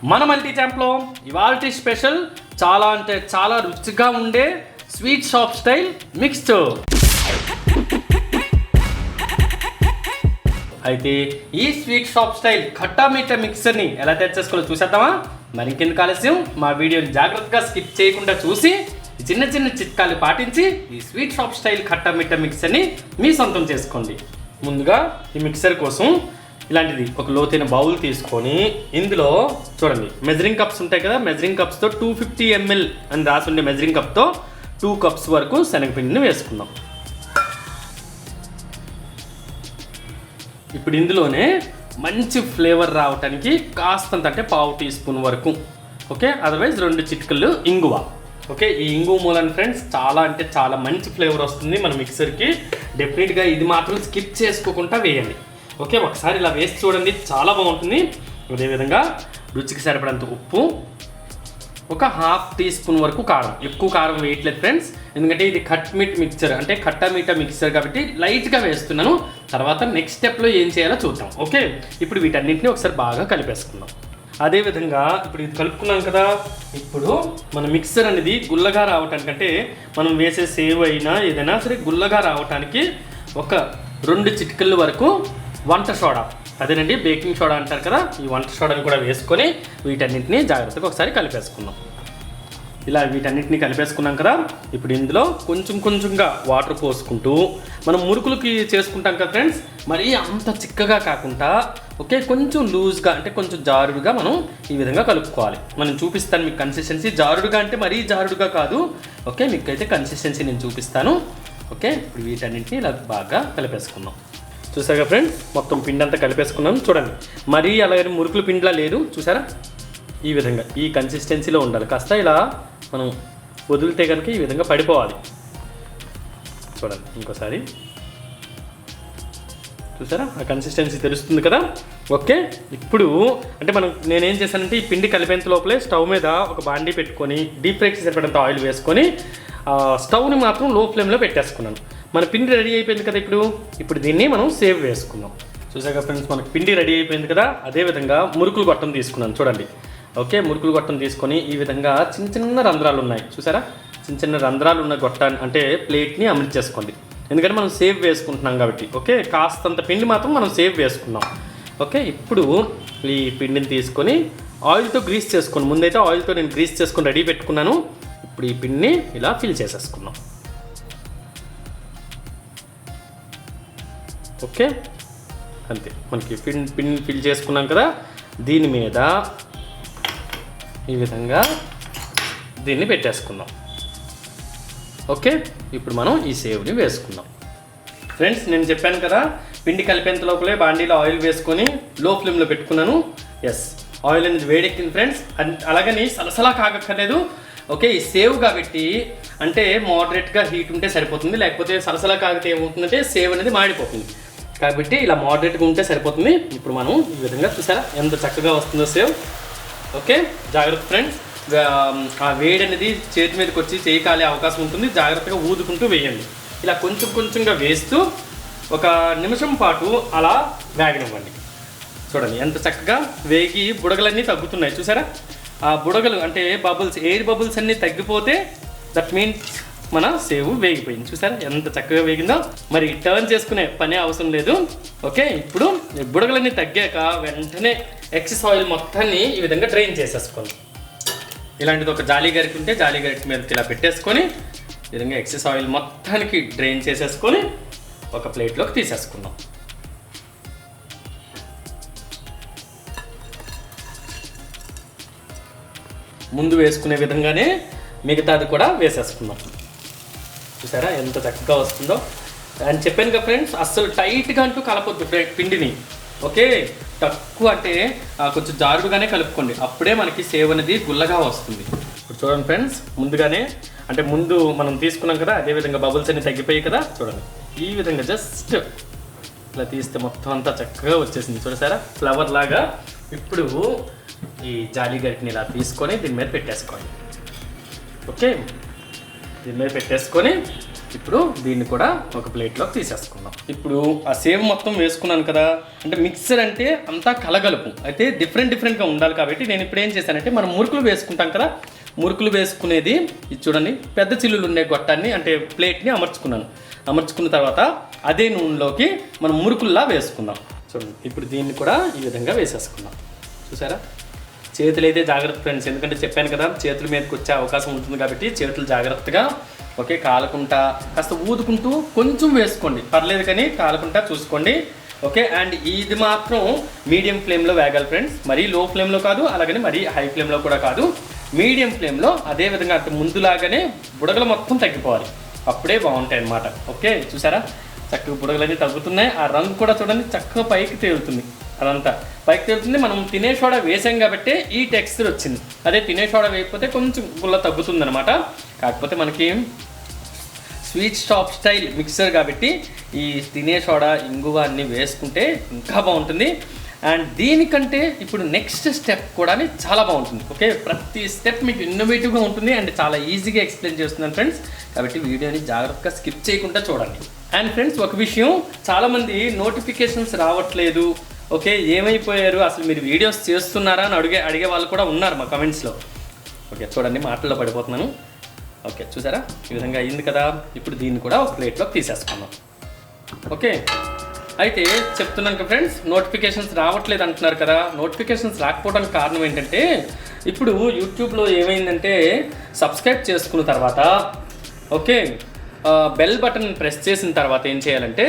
మన మల్టీ ఛాంప్లో ఇవాల్టి స్పెషల్ చాలా అంటే చాలా రుచిగా ఉండే స్వీట్ షాప్ స్టైల్ మిక్స్చర్. అయితే ఈ స్వీట్ షాప్ స్టైల్ ఖట్టా మీఠా మిక్సర్ని ఎలా తయారు చేసుకోవాలో చూసేద్దామా? మరి ఇంకెందుకు ఆలస్యం, మా వీడియోని జాగ్రత్తగా స్కిప్ చేయకుండా చూసి చిన్న చిన్న చిట్కాలు పాటించి ఈ స్వీట్ షాప్ స్టైల్ ఖట్టా మీఠా మిక్సర్ని మీ సొంతం చేసుకోండి. ముందుగా ఈ మిక్సర్ కోసం ఇలాంటిది ఒక లోతైన బౌల్ తీసుకొని ఇందులో చూడండి మెజరింగ్ కప్స్ ఉంటాయి కదా, మెజరింగ్ కప్స్తో 250 ml అని రాసి ఉండే మెజరింగ్ కప్తో 2 cups వరకు శనగపిండిని వేసుకుందాం. ఇప్పుడు ఇందులోనే మంచి ఫ్లేవర్ రావడానికి కాస్తంత అంటే 1/2 teaspoon వరకు, ఓకే, అదర్వైజ్ 2 చిటికలు ఇంగువ. ఓకే, ఈ ఇంగువ మూలని ఫ్రెండ్స్ చాలా అంటే చాలా మంచి ఫ్లేవర్ వస్తుంది మన మిక్సర్కి. డెఫినెట్గా ఇది మాత్రం స్కిప్ చేసుకోకుండా వేయండి. ఓకే, ఒకసారి ఇలా వేసి చూడండి, చాలా బాగుంటుంది. అదేవిధంగా రుచికి సరిపడంత ఉప్పు, ఒక 1/2 teaspoon వరకు కారం. ఎక్కువ కారం వేయట్లేదు ఫ్రెండ్స్, ఎందుకంటే ఇది మిక్చర్ అంటే ఖట్టా మీఠా మిక్చర్ కాబట్టి లైట్గా వేస్తున్నాను. తర్వాత నెక్స్ట్ స్టెప్లో ఏం చేయాలో చూద్దాం. ఓకే, ఇప్పుడు వీటన్నింటినీ ఒకసారి బాగా కలిపేసుకుందాం. అదేవిధంగా ఇప్పుడు ఇది కలుపుకున్నాం కదా, ఇప్పుడు మన మిక్సర్ అనేది గుల్లగా రావటానికంటే మనం వేసే సేవ్ అయినా ఏదైనా సరే గుల్లగా రావటానికి ఒక 2 చిటికల వరకు వంట సోడా, అదేనండి బేకింగ్ సోడా అంటారు కదా, ఈ వంట సోడాని కూడా వేసుకొని వీటన్నింటినీ జాగ్రత్తగా ఒకసారి కలిపేసుకుందాం. ఇలా వీటన్నింటినీ కలిపేసుకున్నాం కదా, ఇప్పుడు ఇందులో కొంచెం కొంచెంగా వాటర్ పోసుకుంటూ మనం మురుకులకి చేసుకుంటాం కదా ఫ్రెండ్స్, మరీ అంత చిక్కగా కాకుండా ఓకే కొంచెం లూజ్గా అంటే కొంచెం జారుడుగా మనం ఈ విధంగా కలుపుకోవాలి. మనం చూపిస్తాను మీకు కన్సిస్టెన్సీ. జారుడుగా అంటే మరీ జారుడుగా కాదు, ఓకే, మీకు అయితే కన్సిస్టెన్సీ నేను చూపిస్తాను. ఓకే, ఇప్పుడు వీటన్నింటినీ ఇలా బాగా కలిపేసుకుందాం. చూసారా ఫ్రెండ్స్, మొత్తం పిండి అంతా కలిపేసుకున్నాం. చూడండి, మరీ అలాగే మురుకుల పిండిలా లేదు, చూసారా, ఈ విధంగా ఈ కన్సిస్టెన్సీలో ఉండాలి. కాస్త ఇలా మనం వదిలితే కనుక ఈ విధంగా పడిపోవాలి. చూడండి ఇంకోసారి, చూసారా ఆ కన్సిస్టెన్సీ తెలుస్తుంది కదా. ఓకే, ఇప్పుడు అంటే నేనేం చేశానంటే ఈ పిండి కలిపేంత లోపలే స్టవ్ మీద ఒక బాండీ పెట్టుకొని డీప్ ఫ్రైకి సరిపడంత ఆయిల్ వేసుకొని స్టవ్ని మాత్రం లో ఫ్లేమ్లో పెట్టేసుకున్నాను. మన పిండి రెడీ అయిపోయింది కదా, ఇప్పుడు దీన్ని మనం సేవ్ వేసుకుందాం. చూసాక ఫ్రెండ్స్, మనకు పిండి రెడీ అయిపోయింది కదా. అదేవిధంగా మురుకులు గొట్టం తీసుకున్నాను చూడండి. ఓకే, మురుకులు గొట్టం తీసుకొని ఈ విధంగా చిన్న చిన్న రంధ్రాలు ఉన్నాయి చూసారా, చిన్న చిన్న రంధ్రాలు ఉన్న గొట్టాన్ని అంటే ప్లేట్ని అమర్చేసుకోండి, ఎందుకంటే మనం సేవ్ వేసుకుంటున్నాం కాబట్టి. ఓకే, కాస్తంత పిండి మాత్రం మనం సేవ్ వేసుకున్నాం. ఓకే, ఇప్పుడు ఈ పిండిని తీసుకొని ఆయిల్తో గ్రీస్ చేసుకోండి. ముందైతే ఆయిల్తో నేను గ్రీస్ చేసుకొని రెడీ పెట్టుకున్నాను. ఇప్పుడు ఈ పిండిని ఇలా ఫిల్ చేసేసుకున్నాం. ఓకే, అంతే, మనకి పిండి ఫిల్ చేసుకున్నాం కదా, దీని మీద ఈ విధంగా దీన్ని పెట్టేసుకుందాం. ఓకే, ఇప్పుడు మనం ఈ సేవ్ని వేసుకుందాం. ఫ్రెండ్స్, నేను చెప్పాను కదా పిండి కలిపేంత లోపలే బాండీలో ఆయిల్ వేసుకొని లో ఫ్లేమ్లో పెట్టుకున్నాను. ఎస్, ఆయిల్ అనేది వేడెక్కింది ఫ్రెండ్స్. అలాగని సలసలా కాగక్కర్లేదు. ఓకే, ఈ సేవ్ కాబట్టి అంటే మోడరేట్గా హీట్ ఉంటే సరిపోతుంది, లేకపోతే సలసలా కాగితే ఏమవుతుందంటే సేవ్ అనేది మాడిపోతుంది. కాబట్టి ఇలా మోడరేట్గా ఉంటే సరిపోతుంది. ఇప్పుడు మనం ఈ విధంగా చూసారా ఎంత చక్కగా వస్తుందో సేవ్. ఓకే, జాగ్రత్త ఫ్రెండ్స్, ఆ వేడి అనేది చేతి మీదకి వచ్చి చేయి కాలే అవకాశం ఉంటుంది. జాగ్రత్తగా ఊదుకుంటూ వేయండి. ఇలా కొంచెం కొంచెంగా వేస్తూ ఒక నిమిషం పాటు అలా వేగనివ్వండి. చూడండి ఎంత చక్కగా వేగి బుడగలన్నీ తగ్గుతున్నాయి చూసారా. ఆ బుడగలు అంటే బబుల్స్, ఎయిర్ బబుల్స్ అన్నీ తగ్గిపోతే దట్ మీన్స్ మన సేవ్ వేగిపోయింది. చూసారా ఎంత చక్కగా వేగిందో. మరి టర్న్ చేసుకునే పనే అవసరం లేదు. ఓకే, ఇప్పుడు బుడగలన్నీ తగ్గాక వెంటనే ఎక్సెస్ ఆయిల్ మొత్తాన్ని ఈ విధంగా డ్రైన్ చేసేసుకోండి. ఇలాంటిది ఒక జాలీ గరిటె ఉంటే జాలీ గరిటె మీదకి ఇలా పెట్టేసుకొని ఈ విధంగా ఎక్సెస్ ఆయిల్ మొత్తానికి డ్రైన్ చేసేసుకొని ఒక ప్లేట్లోకి తీసేసుకుందాం. ముందు వేసుకునే విధంగానే మిగతాది కూడా వేసేసుకుందాం. చూసారా ఎంత చక్కగా వస్తుందో. అని చెప్పాను కదా ఫ్రెండ్స్, అస్సలు టైట్గా అంటూ కలపొద్దు పిండిని. ఓకే, తక్కువ అంటే కొంచెం జారుడుగానే కలుపుకోండి, అప్పుడే మనకి సేవ్ అనేది గుల్లగా వస్తుంది. ఇప్పుడు చూడండి ఫ్రెండ్స్, ముందుగానే అంటే ముందు మనం తీసుకున్నాం కదా, అదేవిధంగా బబుల్స్ అన్ని తగ్గిపోయాయి కదా. చూడండి ఈ విధంగా జస్ట్ ఇలా తీస్తే మొత్తం అంతా చక్కగా వచ్చేసింది చూసారా, ఫ్లవర్ లాగా. ఇప్పుడు ఈ జాలీ గరిటెని ఇలా తీసుకొని దీని మీద పెట్టేసుకోండి. ఓకే, దీని మీద పెట్టేసుకొని ఇప్పుడు దీన్ని కూడా ఒక ప్లేట్లోకి తీసేసుకుందాం. ఇప్పుడు ఆ సేవ్ మొత్తం వేసుకున్నాను కదా, అంటే మిక్సర్ అంటే అంతా కలగలుపు అయితే డిఫరెంట్గా ఉండాలి కాబట్టి నేను ఇప్పుడు ఏం చేశానంటే మనం మురుకులు వేసుకుంటాం కదా, మురుకులు వేసుకునేది ఇది చూడండి, పెద్ద చిల్లులు ఉండే గొట్టాన్ని అంటే ప్లేట్ని అమర్చుకున్న తర్వాత అదే నూనెలోకి మనం మురుకుల్లా వేసుకుందాం. చూడండి ఇప్పుడు దీన్ని కూడా ఈ విధంగా వేసేసుకుందాం. చూసారా, చేతులు అయితే జాగ్రత్త ఫ్రెండ్స్, ఎందుకంటే చెప్పాను కదా చేతుల మీదకి వచ్చే అవకాశం ఉంటుంది కాబట్టి చేతులు జాగ్రత్తగా కాలకుంటా కాస్త ఊదుకుంటూ కొంచెం వేసుకోండి, పర్లేదు కానీ కాలకుంటా చూసుకోండి. ఓకే, అండ్ ఇది మాత్రం మీడియం ఫ్లేమ్లో వేగాలి ఫ్రెండ్స్, మరీ లో ఫ్లేమ్లో కాదు, అలాగని మరీ హై ఫ్లేమ్లో కూడా కాదు, మీడియం ఫ్లేమ్లో. అదేవిధంగా అంటే ముందులాగానే బుడగలు మొత్తం తగ్గిపోవాలి, అప్పుడే బాగుంటాయి అన్నమాట. ఓకే, చూసారా చక్కగా బుడగలన్నీ తగ్గుతున్నాయి, ఆ రంగు కూడా చూడండి చక్కగా పైకి తేలుతుంది, అదంతా పైకి తేలుతుంది. మనం తినే సోడా వేసాం కాబట్టి ఈ టెక్స్చర్ వచ్చింది, అదే తినే సోడా వేయకపోతే కొంచెం గుల్ల తగ్గుతుంది అనమాట. కాకపోతే మనకి స్వీట్ షాప్ స్టైల్ మిక్సర్ కాబట్టి ఈ తినే సోడా ఇంగువ అన్నీ వేసుకుంటే ఇంకా బాగుంటుంది. అండ్ దీనికంటే ఇప్పుడు నెక్స్ట్ స్టెప్ కూడా చాలా బాగుంటుంది. ఓకే, ప్రతి స్టెప్ మీకు ఇన్నోవేటివ్గా ఉంటుంది అండ్ చాలా ఈజీగా ఎక్స్ప్లెయిన్ చేస్తున్నాను ఫ్రెండ్స్, కాబట్టి వీడియోని జాగ్రత్తగా స్కిప్ చేయకుండా చూడండి. అండ్ ఫ్రెండ్స్ ఒక విషయం, చాలామంది నోటిఫికేషన్స్ రావట్లేదు, ఓకే ఏమైపోయారు అసలు మీరు వీడియోస్ చేస్తున్నారా అని అడిగే వాళ్ళు కూడా ఉన్నారు మా కమెంట్స్లో. ఓకే చూడండి మాటల్లో పడిపోతున్నాను. ఓకే చూసారా ఈ విధంగా అయింది కదా, ఇప్పుడు దీన్ని కూడా ఒక ప్లేట్లోకి తీసేసుకున్నాం. ఓకే, అయితే చెప్తున్నాను కదా ఫ్రెండ్స్, నోటిఫికేషన్స్ రావట్లేదు అంటున్నారు కదా, నోటిఫికేషన్స్ రాకపోవడానికి కారణం ఏంటంటే ఇప్పుడు యూట్యూబ్లో ఏమైందంటే సబ్స్క్రైబ్ చేసుకున్న తర్వాత ఓకే బెల్ బటన్ ప్రెస్ చేసిన తర్వాత ఏం చేయాలంటే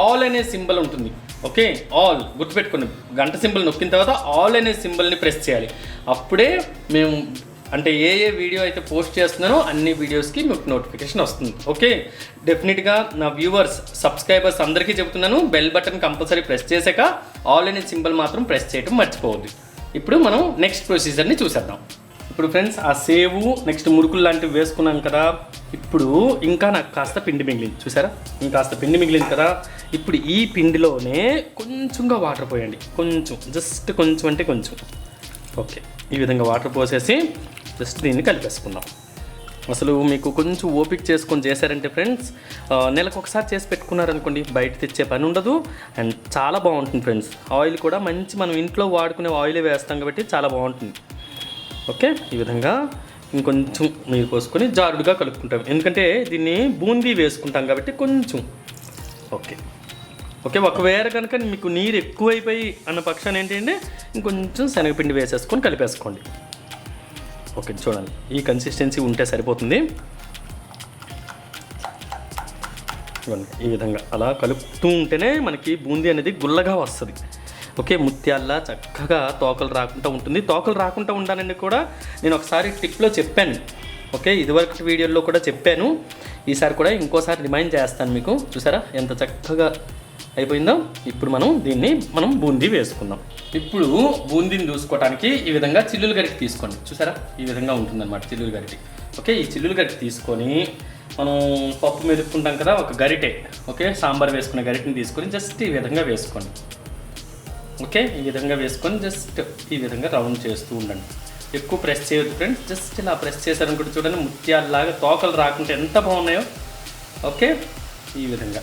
ఆల్ అనే సింబల్ ఉంటుంది. ఓకే, ఆల్ గుర్తుపెట్టుకోండి, గంట సింబల్ నొక్కిన తర్వాత ఆల్ అనే సింబల్ని ప్రెస్ చేయాలి, అప్పుడే మేము అంటే ఏ వీడియో అయితే పోస్ట్ చేస్తున్నానో అన్ని వీడియోస్కి మీకు నోటిఫికేషన్ వస్తుంది. ఓకే, డెఫినెట్గా నా వ్యూవర్స్ సబ్స్క్రైబర్స్ అందరికీ చెబుతున్నాను, బెల్ బటన్ కంపల్సరీ ప్రెస్ చేశాక ఆల్ అనే సింబల్ మాత్రం ప్రెస్ చేయడం మర్చిపోవద్దు. ఇప్పుడు మనం నెక్స్ట్ ప్రొసీజర్ని చూసేద్దాం. ఇప్పుడు ఫ్రెండ్స్ ఆ సేవు నెక్స్ట్ మురుకులు లాంటివి వేసుకున్నాం కదా, ఇప్పుడు ఇంకా నాకు కాస్త పిండి మిగిలింది, చూసారా ఇంకాస్త పిండి మిగిలింది కదా, ఇప్పుడు ఈ పిండిలోనే కొంచెంగా వాటర్ పోయండి, కొంచెం జస్ట్ కొంచెం అంటే కొంచెం. ఓకే, ఈ విధంగా వాటర్ పోసేసి జస్ట్ దీన్ని కలిపేసుకుందాం. అసలు మీకు కొంచెం ఓపిక చేసుకొని చేశారంటే ఫ్రెండ్స్ నెలకు ఒకసారి చేసి పెట్టుకున్నారనుకోండి బయట తెచ్చే పని ఉండదు అండ్ చాలా బాగుంటుంది ఫ్రెండ్స్. ఆయిల్ కూడా మంచి మనం ఇంట్లో వాడుకునే ఆయిలే వేస్తాం కాబట్టి చాలా బాగుంటుంది. ఓకే, ఈ విధంగా ఇంకొంచెం నీరు పోసుకొని జారుడుగా కలుపుకుంటాం, ఎందుకంటే దీన్ని బూందీ వేసుకుంటాం కాబట్టి కొంచెం. ఓకే ఓకే, ఒకవేళ కనుక మీకు నీరు ఎక్కువైపోయి అన్న పక్షాన్ని ఏంటంటే ఇంకొంచెం శనగపిండి వేసేసుకొని కలిపేసుకోండి. ఓకే చూడండి ఈ కన్సిస్టెన్సీ ఉంటే సరిపోతుంది. చూడండి ఈ విధంగా అలా కలుపుతూ ఉంటేనే మనకి బూందీ అనేది గుల్లగా వస్తుంది. ఓకే, ముత్యాల్లా చక్కగా తోకలు రాకుండా ఉంటుంది. తోకలు రాకుండా ఉండాలని కూడా నేను ఒకసారి టిప్లో చెప్పాను. ఓకే, ఇదివరకు వీడియోలో కూడా చెప్పాను, ఈసారి కూడా ఇంకోసారి రిమైండ్ చేస్తాను మీకు. చూసారా ఎంత చక్కగా అయిపోయిందో. ఇప్పుడు మనం బూందీ వేసుకుందాం. ఇప్పుడు బూందీని చూసుకోవడానికి ఈ విధంగా చిల్లులు గరిటె తీసుకోండి, చూసారా ఈ విధంగా ఉంటుందన్నమాట చిల్లులు గరిటె. ఓకే, ఈ చిల్లులు గరిటె తీసుకొని మనం పప్పు మెదుపుకుంటాం కదా ఒక గరిటె, ఓకే సాంబార్ వేసుకునే గరిటెని తీసుకొని జస్ట్ ఈ విధంగా వేసుకోండి. ఓకే, ఈ విధంగా వేసుకొని జస్ట్ ఈ విధంగా రౌండ్ చేస్తూ ఉండండి, ఎక్కువ ప్రెస్ చేయొద్దు ఫ్రెండ్స్, జస్ట్ ఇలా ప్రెస్ చేశారనుకుంటే చూడండి ముత్యాలలాగా తోకలు రాకుంటే ఎంత బాగున్నాయో. ఓకే, ఈ విధంగా.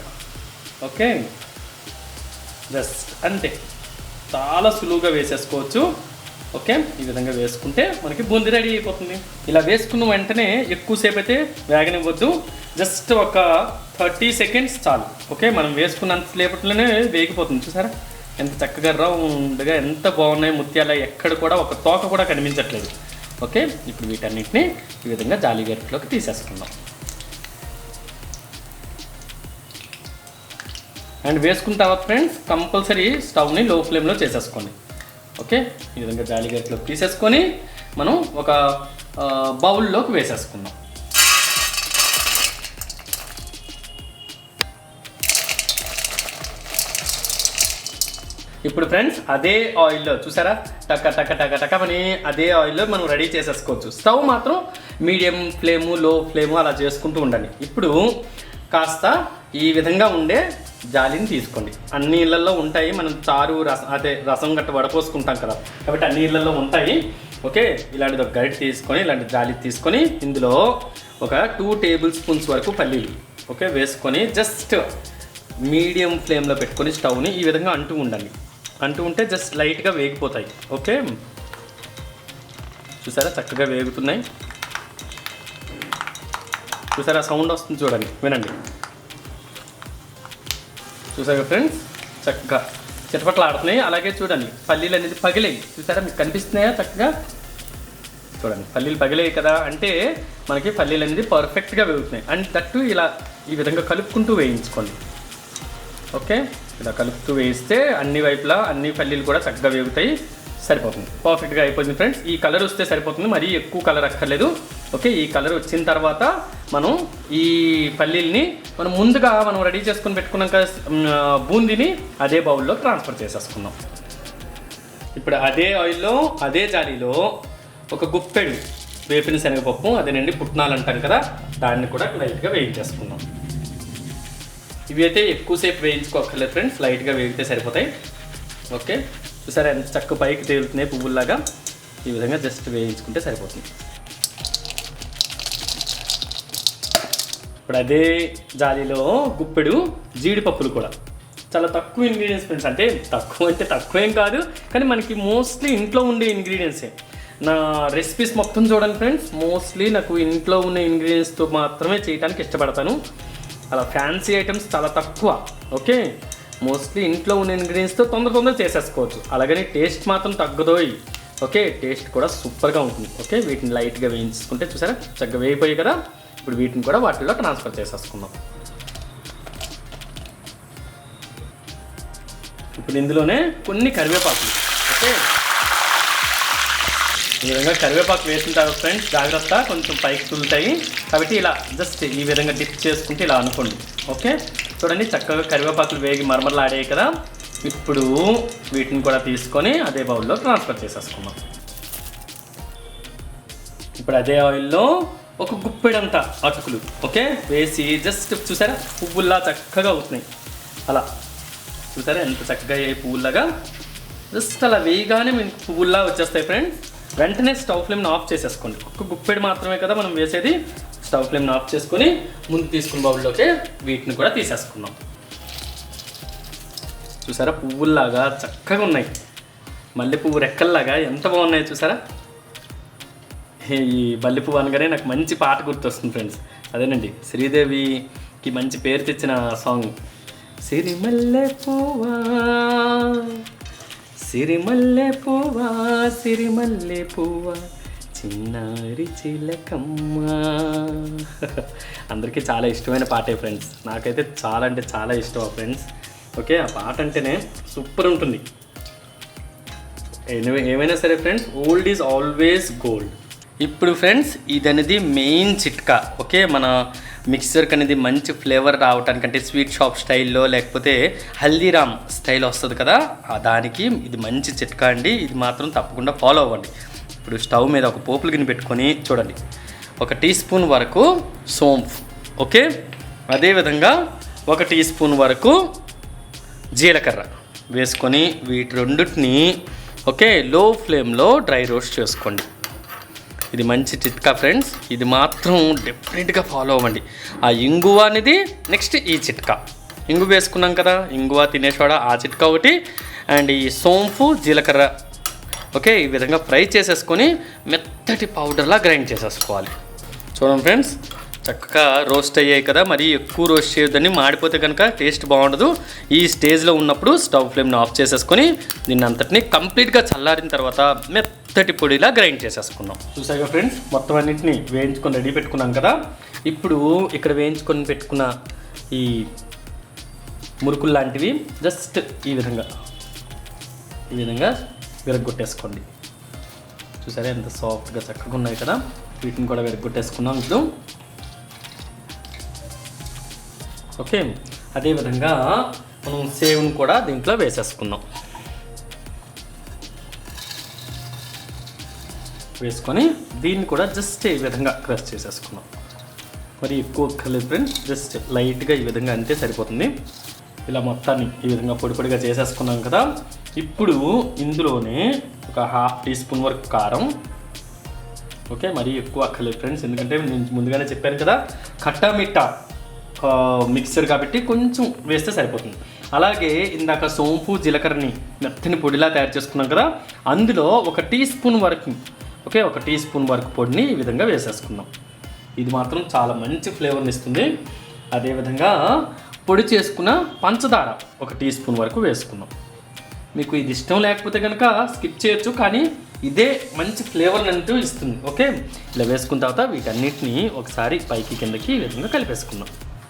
ఓకే, జస్ట్ అంతే, చాలా సులువుగా వేసేసుకోవచ్చు. ఓకే, ఈ విధంగా వేసుకుంటే మనకి బూందీ రెడీ అయిపోతుంది. ఇలా వేసుకున్న వెంటనే ఎక్కువసేపు అయితే వేగనివ్వద్దు, జస్ట్ ఒక 30 సెకండ్స్ చాలు. ఓకే, మనం వేసుకున్నంత సేపట్లోనే వేగిపోతుంది. చూసారా ఎంత చక్కగా రౌండ్గా ఎంత బాగున్నాయి ముత్యాల, ఎక్కడ కూడా ఒక తోక కూడా కనిపించట్లేదు. ఓకే, ఇప్పుడు వీటన్నిటిని ఈ విధంగా జాలి గరిటెలోకి తీసేసుకుందాం. అండ్ వేసుకున్న తర్వాత ఫ్రెండ్స్ కంపల్సరీ స్టవ్ని లో ఫ్లేమ్లో చేసేసుకోండి. ఓకే, ఈ విధంగా జాలి గరిటెలోకి తీసేసుకొని మనం ఒక బౌల్లోకి వేసేసుకుందాం. ఇప్పుడు ఫ్రెండ్స్ అదే ఆయిల్లో చూసారా టక టక టక టక అని అదే ఆయిల్లో మనం రెడీ చేసేసుకోవచ్చు. స్టవ్ మాత్రం మీడియం ఫ్లేము లో ఫ్లేము అలా చేసుకుంటూ ఉండండి. ఇప్పుడు కాస్త ఈ విధంగా ఉండే జాలిని తీసుకోండి. అన్ని ఇళ్లలో ఉంటాయి, మనం చారు రసం రసం గట్ట వడపోసుకుంటాం కదా, కాబట్టి అన్ని ఇళ్లలో ఉంటాయి. ఓకే, ఇలాంటిది ఒక గరిటె తీసుకొని, ఇలాంటి జాలి తీసుకొని ఇందులో ఒక 2 టేబుల్ స్పూన్స్ వరకు పల్లీలు ఓకే వేసుకొని జస్ట్ మీడియం ఫ్లేమ్లో పెట్టుకొని స్టవ్ని ఈ విధంగా అంటూ ఉండాలి. అంటూ ఉంటే జస్ట్ లైట్గా వేగిపోతాయి. ఓకే, చూసారా చక్కగా వేగుతున్నాయి. చూసారా సౌండ్ వస్తుంది చూడండి, వినండి. చూసారా ఫ్రెండ్స్ చక్కగా చిటపట్లు ఆడుతున్నాయి. అలాగే చూడండి పల్లీలు అనేది పగిలాయి. చూసారా మీకు కనిపిస్తున్నాయా చక్కగా? చూడండి పల్లీలు పగిలాయి కదా, అంటే మనకి పల్లీలు అనేది పర్ఫెక్ట్గా వేగుతున్నాయి. అండ్ దట్టు ఇలా ఈ విధంగా కలుపుకుంటూ వేయించుకోండి. ఓకే, ఇలా కలుపుతూ వేయిస్తే అన్ని వైపులా అన్ని పల్లీలు కూడా చక్కగా వేగుతాయి. సరిపోతుంది, పర్ఫెక్ట్గా అయిపోతుంది ఫ్రెండ్స్. ఈ కలర్ వస్తే సరిపోతుంది, మరీ ఎక్కువ కలర్ అక్కర్లేదు. ఓకే, ఈ కలర్ వచ్చిన తర్వాత మనం ఈ పల్లీల్ని ముందుగా రెడీ చేసుకొని పెట్టుకున్నాం కదా బూందీని అదే బౌల్లో ట్రాన్స్ఫర్ చేసేసుకుందాం. ఇప్పుడు అదే ఆయిల్లో అదే జాలీలో ఒక గుప్పెడు వేపిన శనగపప్పు, అదేనండి పుట్నాలు అంటాం కదా, దాన్ని కూడా లైట్గా వేయించేసుకుందాం. ఇవి అయితే ఎక్కువసేపు వేయించుకోక్కర్లేదు ఫ్రెండ్స్, లైట్గా వేగితే సరిపోతాయి. ఓకే, చూసారా ఎంత చక్క పైకి తేలుతున్నాయి పువ్వుల్లాగా. ఈ విధంగా జస్ట్ వేయించుకుంటే సరిపోతుంది. ఇప్పుడు అదే జాలీలో గుప్పెడు జీడిపప్పులు కూడా, చాలా తక్కువ ఇంగ్రీడియంట్స్ ఫ్రెండ్స్, అంటే తక్కువ ఏం కాదు, కానీ మనకి మోస్ట్లీ ఇంట్లో ఉండే ఇంగ్రీడియంట్సే. నా రెసిపీస్ మొత్తం చూడండి ఫ్రెండ్స్, మోస్ట్లీ నాకు ఇంట్లో ఉన్న ఇంగ్రీడియంట్స్తో మాత్రమే చేయడానికి ఇష్టపడతాను. అలా ఫ్యాన్సీ ఐటమ్స్ చాలా తక్కువ. ఓకే, మోస్ట్లీ ఇంట్లో ఉన్న ఇంగ్రీడియంట్స్తో తొందరగా చేసేసుకోవచ్చు. అలాగని టేస్ట్ మాత్రం తగ్గదోయి. ఓకే, టేస్ట్ కూడా సూపర్గా ఉంటుంది. ఓకే, వీటిని లైట్గా వేయించుకుంటే చూసారా చక్కగా వేయిపోయి కదా. ఇప్పుడు వీటిని కూడా వాటిల్లో ట్రాన్స్ఫర్ చేసేసుకుందాం. ఇప్పుడు ఇందులోనే కొన్ని కరివేపాకులు. ఓకే, ఈ విధంగా కరివేపాకు వేసిన తర్వాత ఫ్రెండ్స్ జాగ్రత్త, కొంచెం పైకి తులుతాయి కాబట్టి ఇలా జస్ట్ ఈ విధంగా డిప్ చేసుకుంటే ఇలా అనుకోండి. ఓకే, చూడండి చక్కగా కరివేపాకులు వేగి మరమరలాడాయి కదా. ఇప్పుడు వీటిని కూడా తీసుకొని అదే బౌల్లో ట్రాన్స్ఫర్ చేసేసుకుందాం. ఇప్పుడు అదే ఆయిల్లో ఒక గుప్పెడంతా అటుకులు ఓకే వేసి జస్ట్ చూసారా పువ్వుల్లా చక్కగా అవుతున్నాయి. అలా చూసారా ఎంత చక్కగా అయ్యాయి పువ్వుల్లాగా. జస్ట్ అలా వేయగానే మీకు పువ్వుల్లా వచ్చేస్తాయి ఫ్రెండ్స్. వెంటనే స్టవ్ ఫ్లేమ్ని ఆఫ్ చేసేసుకోండి. ఒక్క గుప్పెడు మాత్రమే కదా మనం వేసేది. స్టవ్ ఫ్లేమ్ని ఆఫ్ చేసుకొని ముందు తీసుకున్న బౌల్లోకి వీటిని కూడా తీసేసుకున్నాం. చూసారా పువ్వుల్లాగా చక్కగా ఉన్నాయి. మల్లె పువ్వు రెక్కల్లాగా ఎంత బాగున్నాయి చూసారా. ఈ మల్లె పువ్వు అనగానే నాకు మంచి పాట గుర్తొస్తుంది ఫ్రెండ్స్. అదేనండి శ్రీదేవికి మంచి పేరు తెచ్చిన సాంగ్. సిరిమల్లె పువ్వా సిరిమల్లె పువ్వా సిరిమల్లె పువ్వా చిన్నారి చిలకమ్మ. అందరికీ చాలా ఇష్టమైన పాటే ఫ్రెండ్స్. నాకైతే చాలా అంటే చాలా ఇష్టం ఫ్రెండ్స్. ఓకే, ఆ పాట అంటేనే సూపర్ ఉంటుంది. ఏమైనా సరే friends, old is always gold. ఇప్పుడు ఫ్రెండ్స్ ఇది అనేది మెయిన్ చిట్కా. ఓకే, మన మిక్సర్కి అనేది మంచి ఫ్లేవర్ రావటానికి, అంటే స్వీట్ షాప్ స్టైల్లో లేకపోతే హల్దీరామ్ స్టైల్ వస్తుంది కదా, దానికి ఇది మంచి చిట్కా అండి. ఇది మాత్రం తప్పకుండా ఫాలో అవ్వండి. ఇప్పుడు స్టవ్ మీద ఒక పోపులు గిన్నె పెట్టుకొని చూడండి 1 టీ స్పూన్ వరకు సోంపు, ఓకే, అదేవిధంగా 1 టీ స్పూన్ వరకు జీలకర్ర వేసుకొని వీటి రెండింటిని ఓకే లో ఫ్లేమ్లో డ్రై రోస్ట్ చేసుకోండి. ఇది మంచి చిట్కా ఫ్రెండ్స్. ఇది మాత్రం డెఫినెట్గా ఫాలో అవ్వండి. ఆ ఇంగువ అనేది నెక్స్ట్ ఈ చిట్కా. ఇంగు వేసుకున్నాం కదా, ఇంగువ తినేసోడా ఆ చిట్కా ఒకటి, అండ్ ఈ సోంపు జీలకర్ర ఓకే ఈ విధంగా ఫ్రై చేసేసుకొని మెత్తటి పౌడర్లా గ్రైండ్ చేసేసుకోవాలి. చూడండి ఫ్రెండ్స్ చక్కగా రోస్ట్ అయ్యాయి కదా. మరీ ఎక్కువ రోస్ట్ చేయొద్దని, మాడిపోతే కనుక టేస్ట్ బాగుండదు. ఈ స్టేజ్లో ఉన్నప్పుడు స్టవ్ ఫ్లేమ్ని ఆఫ్ చేసేసుకొని దీన్ని అంతటిని కంప్లీట్గా చల్లారిన తర్వాత మెత్తటి పొడిలా గ్రైండ్ చేసేసుకున్నాం. చూసాగా ఫ్రెండ్స్ మొత్తం అన్నింటినీ వేయించుకొని రెడీ పెట్టుకున్నాం కదా. ఇప్పుడు ఇక్కడ వేయించుకొని పెట్టుకున్న ఈ మురుకులు లాంటివి జస్ట్ ఈ విధంగా విరగ్గొట్టేసుకోండి. చూసారా ఎంత సాఫ్ట్గా చక్కగా ఉన్నాయి కదా. వీటిని కూడా విరగ్గొట్టేసుకున్నాం ఇప్పుడు. ఓకే, అదేవిధంగా మనం సేవ్ని కూడా దీంట్లో వేసేసుకుందాం. వేసుకొని దీన్ని కూడా జస్ట్ ఈ విధంగా క్రష్ చేసేసుకున్నాం. మరి ఎక్కువ ఒక్కర్లేదు ఫ్రెండ్స్, జస్ట్ లైట్గా ఈ విధంగా అంతే సరిపోతుంది. ఇలా మొత్తాన్ని ఈ విధంగా పొడి పొడిగా చేసేసుకున్నాం కదా. ఇప్పుడు ఇందులోనే ఒక హాఫ్ టీ స్పూన్ వరకు కారం. ఓకే, మరీ ఎక్కువ అక్కర్లేదు ఫ్రెండ్స్, ఎందుకంటే నేను ముందుగానే చెప్పాను కదా ఖట్టా మిట్టా మిక్సర్ కాబట్టి కొంచెం వేస్తే సరిపోతుంది. అలాగే ఇందాక సోంపు జీలకర్రని మెత్తని పొడిలా తయారు చేసుకున్నాం కదా, అందులో ఒక టీ స్పూన్ వరకు, ఓకే, ఒక టీ స్పూన్ వరకు పొడిని ఈ విధంగా వేసేసుకుందాం. ఇది మాత్రం చాలా మంచి ఫ్లేవర్ని ఇస్తుంది. అదేవిధంగా పొడి చేసుకున్న పంచదార ఒక టీ స్పూన్ వరకు వేసుకుందాం. మీకు ఇది ఇష్టం లేకపోతే కనుక స్కిప్ చేయొచ్చు, కానీ ఇదే మంచి ఫ్లేవర్ని అంటూ ఇస్తుంది. ఓకే, ఇలా వేసుకున్న తర్వాత వీటన్నిటిని ఒకసారి పైకి కిందకి ఈ విధంగా కలిపేసుకుందాం.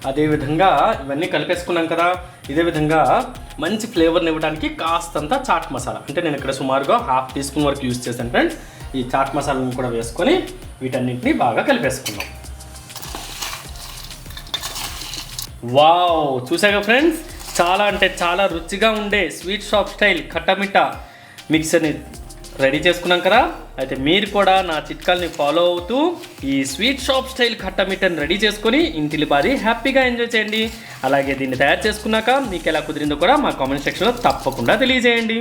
అదేవిధంగా ఇవన్నీ కలిపేసుకున్నాం కదా, ఇదే విధంగా మంచి ఫ్లేవర్ని ఇవ్వడానికి కాస్తంత చాట్ మసాలా, అంటే నేను ఇక్కడ సుమారుగా హాఫ్ టీ స్పూన్ వరకు యూజ్ చేశాను ఫ్రెండ్స్. ఈ చాట్ మసాలాను కూడా వేసుకొని వీటన్నిటిని బాగా కలిపేసుకుందాం. వావ్, చూసాగా ఫ్రెండ్స్, చాలా అంటే చాలా రుచిగా ఉండే స్వీట్ షాప్ స్టైల్ ఖట్టా మిక్సర్ని రెడీ చేసుకున్నాం కదా. అయితే మీరు కూడా నా చిట్కాల్ని ఫాలో అవుతూ ఈ sweet shop style khatta ready చేసుకొని ఇంటిలి పాది హ్యాపీగా ఎంజాయ్ చేయండి. అలాగే దీన్ని తయారు చేసుకున్నాక మీకు ఎలా కుదిరిందో కూడా మా కామెంట్ సెక్షన్లో తప్పకుండా తెలియజేయండి.